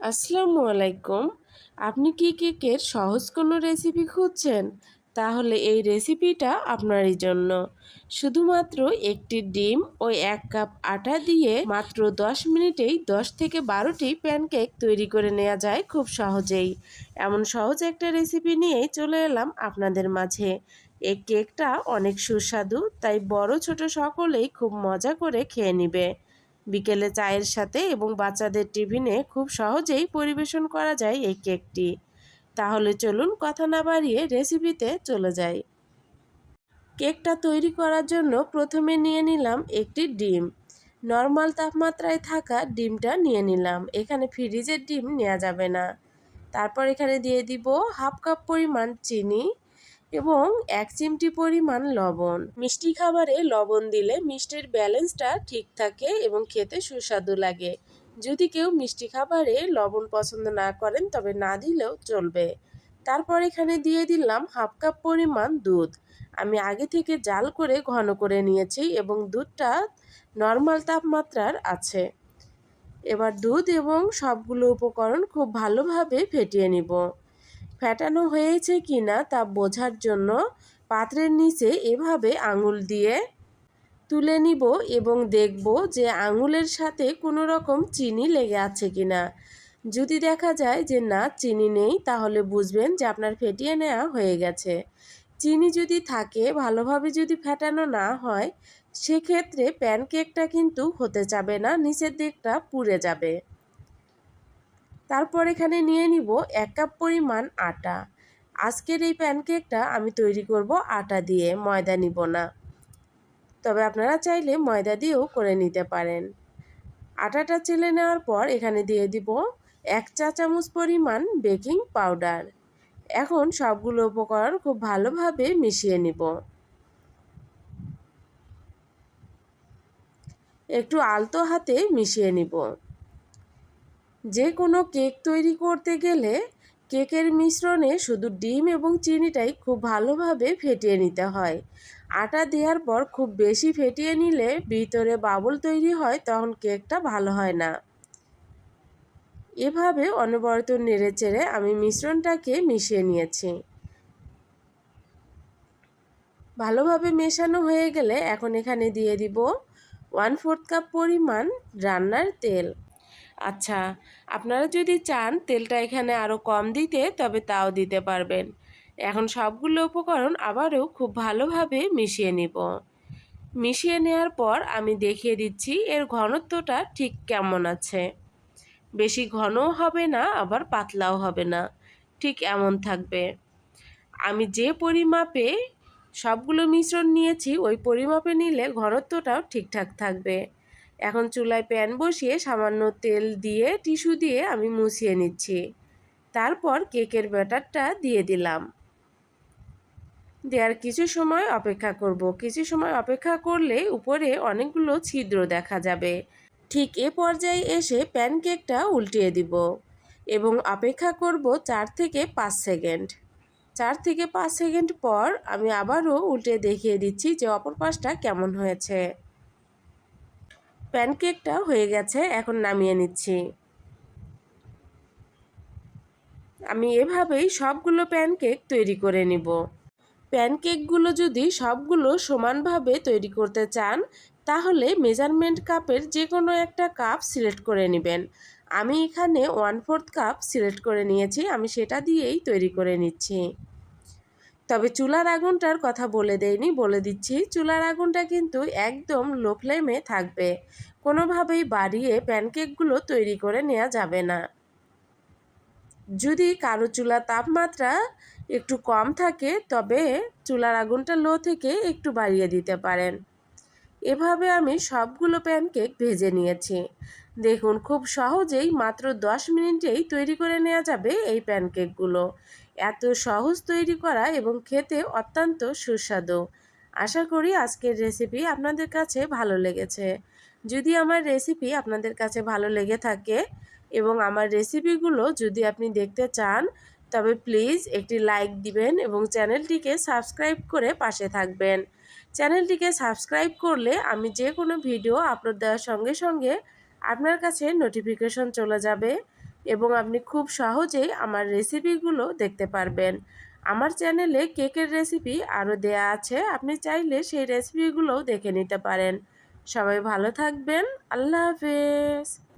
আসসালামু আলাইকুম। আপনি কি কেকের সহজ কোনো রেসিপি খুঁজছেন? তাহলে এই রেসিপিটা আপনারই জন্য। শুধুমাত্র একটি ডিম ও ১ কাপ আটা দিয়ে মাত্র ১০ মিনিটেই ১০ থেকে ১২টি প্যানকেক তৈরি করে নেওয়া যায় খুব সহজেই। এমন সহজ একটা রেসিপি নিয়েই চলে এলাম আপনাদের মাঝে। এই কেকটা অনেক সুস্বাদু, তাই বড় ছোট সকলেই খুব মজা করে খেয়ে নিবে। বিকেলে চায়ের সাথে এবং বাচ্চাদের টিফিনে খুব সহজেই পরিবেশন করা যায় এই কেকটি। তাহলে চলুন কথা না বাড়িয়ে রেসিপিতে চলে যাই। কেকটা তৈরি করার জন্য প্রথমে নিয়ে নিলাম একটি ডিম। নর্মাল তাপমাত্রায় থাকা ডিমটা নিয়ে নিলাম, এখানে ফ্রিজের ডিম নেওয়া যাবে না। তারপর এখানে দিয়ে দিব হাফ কাপ পরিমাণ চিনি এবং ১ চিমটি পরিমাণ লবণ। মিষ্টি খাবারে লবণ দিলে মিষ্টির ব্যালেন্সটা ঠিক থাকে এবং খেতে সুস্বাদু লাগে। যদি কেউ মিষ্টি খাবারে লবণ পছন্দ না করেন তবে না দিলেও চলবে। তারপর এখানে দিয়ে দিলাম হাফ কাপ পরিমাণ দুধ। আমি আগে থেকে জাল করে ঘন করে নিয়েছি এবং দুধটা নর্মাল তাপমাত্রার আছে। এবার দুধ এবং সবগুলো উপকরণ খুব ভালোভাবে ফেটিয়ে নিব। ফেটানো হয়েছে কিনা তা বোঝার জন্য পাত্রের নিচে এভাবে আঙুল দিয়ে তুলে নিব এবং দেখব যে আঙুলের সাথে কোনো রকম চিনি লেগে আছে কিনা। যদি দেখা যায় যে না, চিনি নেই, তাহলে বুঝবেন যে আপনার ফেটিয়ে নেওয়া হয়ে গেছে। চিনি যদি থাকে, ভালোভাবে যদি ফেটানো না হয়, সেক্ষেত্রে প্যানকেকটা কিন্তু হতে যাবে না, নিচের দিকটা পুড়ে যাবে। তারপর এখানে নিয়ে নিব ১ কাপ পরিমাণ আটা। আজকের এই প্যানকেকটা আমি তৈরি করব আটা দিয়ে, ময়দা নিব না। তবে আপনারা চাইলে ময়দা দিয়েও করে নিতে পারেন। আটাটা চেলে নেওয়ার পর এখানে দিয়ে দিব ১ চা চামচ পরিমাণ বেকিং পাউডার। এখন সবগুলো উপকরণ খুব ভালোভাবে মিশিয়ে নিব। একটু আলতো হাতে মিশিয়ে নিব। যে কোনো কেক তৈরি করতে গেলে কেকের মিশ্রণে শুধু ডিম এবং চিনিটাই খুব ভালোভাবে ফেটিয়ে নিতে হয়। আটা দেওয়ার পর খুব বেশি ফেটিয়ে নিলে ভিতরে বাবল তৈরি হয়, তখন কেকটা ভালো হয় না। এভাবে অনবরত নেড়েচেড়ে আমি মিশ্রণটাকে মিশিয়ে নিয়েছি। ভালোভাবে মেশানো হয়ে গেলে এখন এখানে দিয়ে দিব 1/4 কাপ পরিমাণ রান্নার তেল। আচ্ছা, আপনারা যদি চান তেলটা এখানে আরও কম দিতে তবে তাও দিতে পারবেন। এখন সবগুলো উপকরণ আবারও খুব ভালোভাবে মিশিয়ে নিব। মিশিয়ে নেওয়ার পর আমি দেখিয়ে দিচ্ছি এর ঘনত্বটা ঠিক কেমন আছে। বেশি ঘনও হবে না, আবার পাতলাও হবে না, ঠিক এমন থাকবে। আমি যে পরিমাপে সবগুলো মিশ্রণ নিয়েছি ওই পরিমাপে নিলে ঘনত্বটাও ঠিকঠাক থাকবে। এখন চুলায় প্যান বসিয়ে সামান্য তেল দিয়ে টিস্যু দিয়ে আমি মুছিয়ে নিচ্ছি। তারপর কেকের ব্যাটারটা দিয়ে দিলাম। দেওয়ার কিছু সময় অপেক্ষা করব। কিছু সময় অপেক্ষা করলে উপরে অনেকগুলো ছিদ্র দেখা যাবে। ঠিক এ পর্যায়ে এসে প্যানকেকটা উল্টিয়ে দিব এবং অপেক্ষা করব ৪ থেকে ৫ সেকেন্ড। ৪ থেকে ৫ সেকেন্ড পর আমি আবারও উল্টে দেখিয়ে দিচ্ছি যে অপর পাশটা কেমন হয়েছে। প্যানকেকটা হয়ে গেছে, এখন নামিয়ে নিচ্ছি। আমি এভাবেই সবগুলো প্যানকেক তৈরি করে নিব। প্যানকেকগুলো যদি সবগুলো সমানভাবে তৈরি করতে চান তাহলে মেজারমেন্ট কাপের যে কোনো একটা কাপ সিলেক্ট করে নেবেন। আমি এখানে 1/4 কাপ সিলেক্ট করে নিয়েছি, আমি সেটা দিয়েই তৈরি করে নিচ্ছি। তবে চুলার আগুনটার কথা বলে দেইনি, বলে দিচ্ছি। চুলার আগুনটা কিন্তু একদম লো ফ্লেমে থাকবে। কোনোভাবেই বাড়িয়ে প্যানকেকগুলো তৈরি করে নেওয়া যাবে না। যদি কারো চুলার তাপমাত্রা একটু কম থাকে তবে চুলার আগুনটা লো থেকে একটু বাড়িয়ে দিতে পারেন। এভাবে আমি সবগুলো প্যানকেক ভেজে নিয়েছি। দেখুন, খুব সহজেই মাত্র 10 মিনিটেই তৈরি করে নেওয়া যাবে এই প্যানকেকগুলো। এত সহজ তৈরি করা এবং খেতে অত্যন্ত সুস্বাদু। আশা করি আজকের রেসিপি আপনাদের কাছে ভালো লেগেছে। যদি আমার রেসিপি আপনাদের কাছে ভালো লেগে থাকে এবং আমার রেসিপিগুলো যদি আপনি দেখতে চান তবে প্লিজ একটি লাইক দিবেন এবং চ্যানেলটিকে সাবস্ক্রাইব করে পাশে থাকবেন। চ্যানেলটিকে সাবস্ক্রাইব করলে আমি যে কোনো ভিডিও আপলোড দেওয়ার সঙ্গে সঙ্গে আপনার কাছে নোটিফিকেশন চলে যাবে। এবং আপনি খুব সহজেই আমার রেসিপিগুলো দেখতে পারবেন। আমার চ্যানেলে কেকের রেসিপি আরও দেয়া আছে, আপনি চাইলে সেই রেসিপিগুলোও দেখে নিতে পারেন। সবাই ভালো থাকবেন। আল্লাহ হাফেজ।